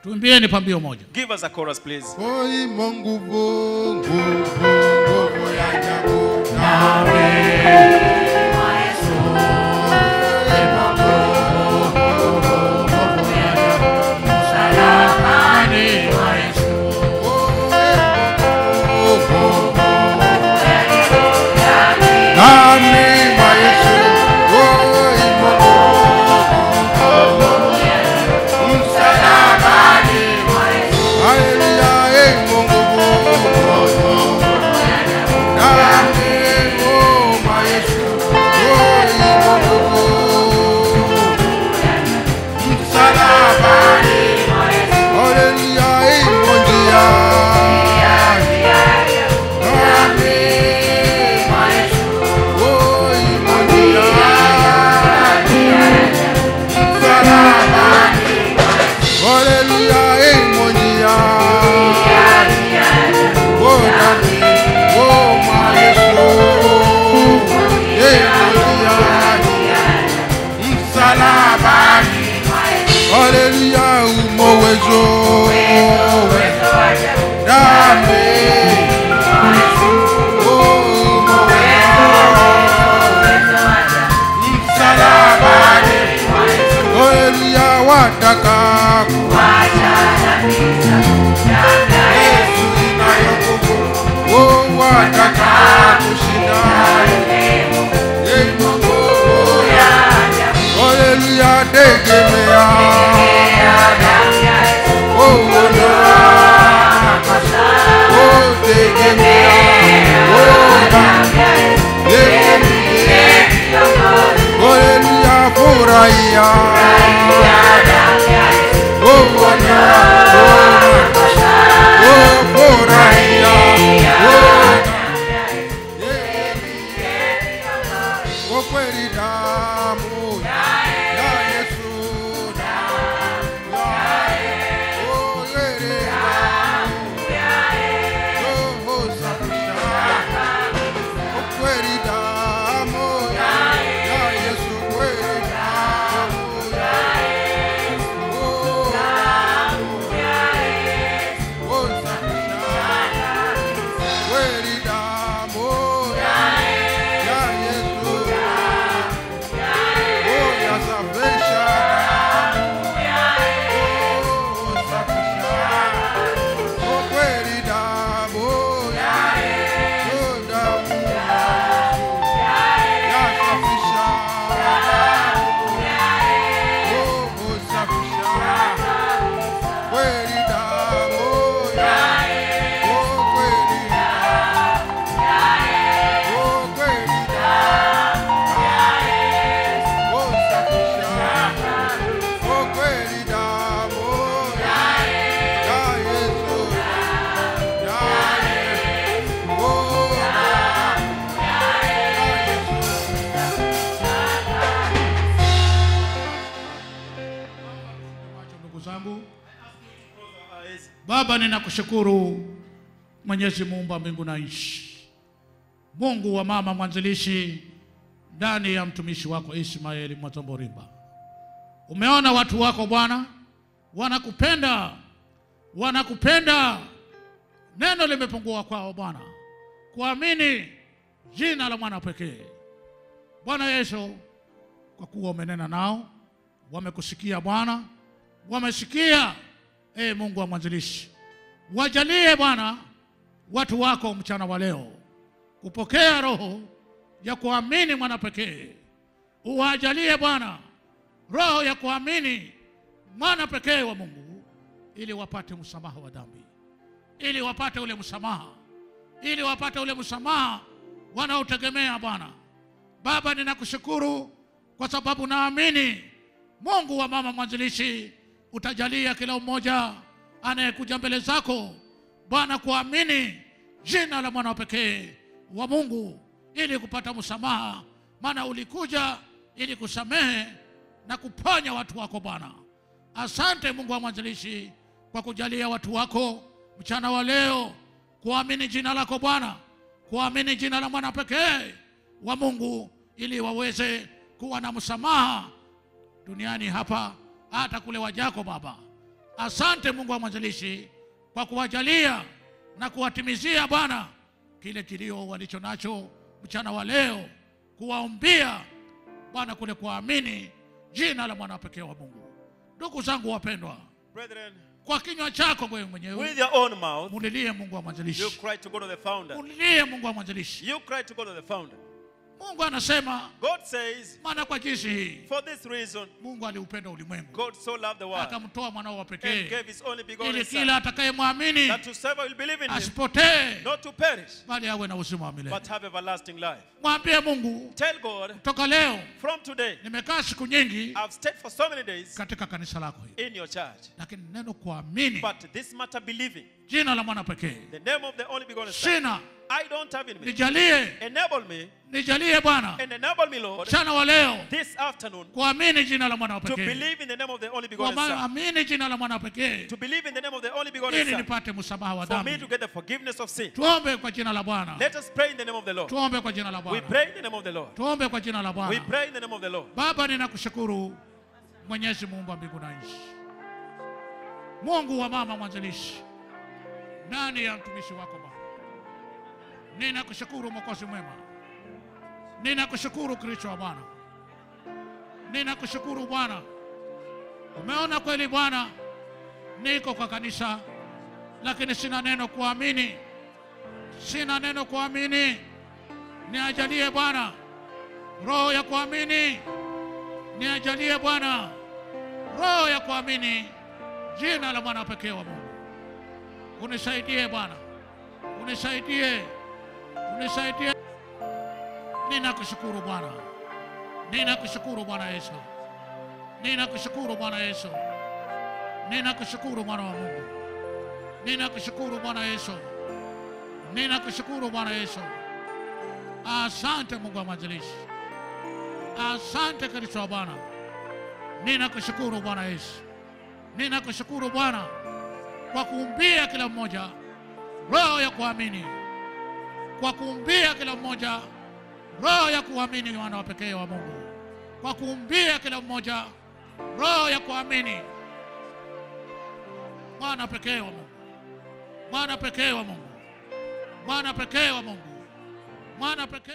Tuimbieni pambio moja. Give us a chorus please. Oi Mungu Mungu ya ajabu nawe Baba, ninakushukuru Mwenyezi Muumba mbingu na nchi, Mungu wa mama mwanzilishi ndani ya mtumishi wako Ismaeli Mwatomborimba. Umeona watu wako Bwana, wanakupenda. Neno limepungua kwao Bwana kuamini jina la mwana pekee. Bwana Yesu, kwa kuwa umenena nao, wamekusikia Bwana, wamesikia. Mungu wa mwanzilishi, wajalie Bwana watu wako mchana wa leo kupokea roho ya kuamini mwana pekee. Uwajalie Bwana roho ya kuamini mwana pekee wa Mungu, ili wapate msamaha wa dhambi, ili wapate ule msamaha wanaotegemea Bwana. Baba, ninakushukuru kwa sababu naamini Mungu wa mama mwanzilishi utajalia kila mmoja anayekuja mbele zako Bwana kuamini jina la mwana pekee wa Mungu ili kupata msamaha, maana ulikuja ili kusamehe na kuponya watu wako Bwana. Asante Mungu wa mwanzilishi kwa kujalia watu wako mchana wa leo kuamini jina lako Bwana, kuamini jina la mwana pekee wa Mungu, ili waweze kuwa na msamaha duniani hapa hata kule wajako Baba. Asante Mungu wa mwanzilishi kwa kuwajalia na kuwatimizia Bwana kile kilio walicho nacho mchana wa leo, kuwaombia Bwana kule kuamini jina la mwana pekee wa Mungu. Ndugu zangu wapendwa, Brethren, kwa kinywa chako wewe mwenyewe, with your own mouth, mulilie Mungu wa mwanzilishi. you cry to go to the founder. Mulilie Mungu wa mwanzilishi. You cry to go to the founder. Mungu anasema, God says, maana kwa jinsi hii for this reason, Mungu aliupenda ulimwengu, God so loved the world, akamtoa mwanao wa and pekee, gave his only begotten ili Son, kila atakayemwamini that whosoever will believe in him, asipotee, not to perish, bali awe na uzima wa milele. but have everlasting life. Mwambie Mungu, Tell God, toka leo from today, nimekaa siku nyingi I've stayed for so many days katika kanisa lako hili, in your church, lakini neno kuamini but this matter believing, jina la mwana pekee the name of the only begotten Son, sina. I don't have in me. Nijalie, Enable me, nijalie Bwana and enable me, Lord, mchana wa leo this afternoon, kuamini jina la mwana to pekee, believe in the name of the only begotten Son, kuamini jina la mwana pekee, to believe in the name of the only begotten ili Son, nipate msamaha wa for me to dhambi. get the forgiveness of sin. Tuombe kwa jina la Bwana. Let us pray in the name of the Lord. Tuombe kwa jina la We Bwana. pray in the name of the Lord. Tuombe kwa jina la We Bwana. pray in the name of the Lord. Baba, ninakushukuru Mwenyezi Mungu wa mbingu na nchi, Mungu wa mama mwanzilishi ndani ya mtumishi wako Baba. Ninakushukuru Mwokozi mwema, ninakushukuru Kristo wa Bwana, ninakushukuru Bwana. Umeona kweli Bwana, niko kwa kanisa lakini sina neno kuamini, sina neno kuamini. Niajalie Bwana roho ya kuamini, niajalie Bwana roho ya kuamini jina la mwana pekee wa Mungu. Unisaidie Bwana, unisaidie, unisaidie. Ninakushukuru Bwana, ninakushukuru Bwana Yesu, ninakushukuru Bwana Yesu, ninakushukuru Bwana wa Mungu, ninakushukuru Bwana Yesu, ninakushukuru Bwana Yesu. Asante Mungu wa mwanzilishi, asante Kristo wa Bwana. Ninakushukuru Bwana Yesu, ninakushukuru Bwana kwa kuumbia kila mmoja roho ya kuamini, kwa kuumbia kila mmoja roho ya kuamini mwana wa pekee wa Mungu, kwa kuumbia kila mmoja roho ya kuamini mwana pekee wa Mungu, mwana pekee wa Mungu, mwana pekee wa Mungu, mwana pekee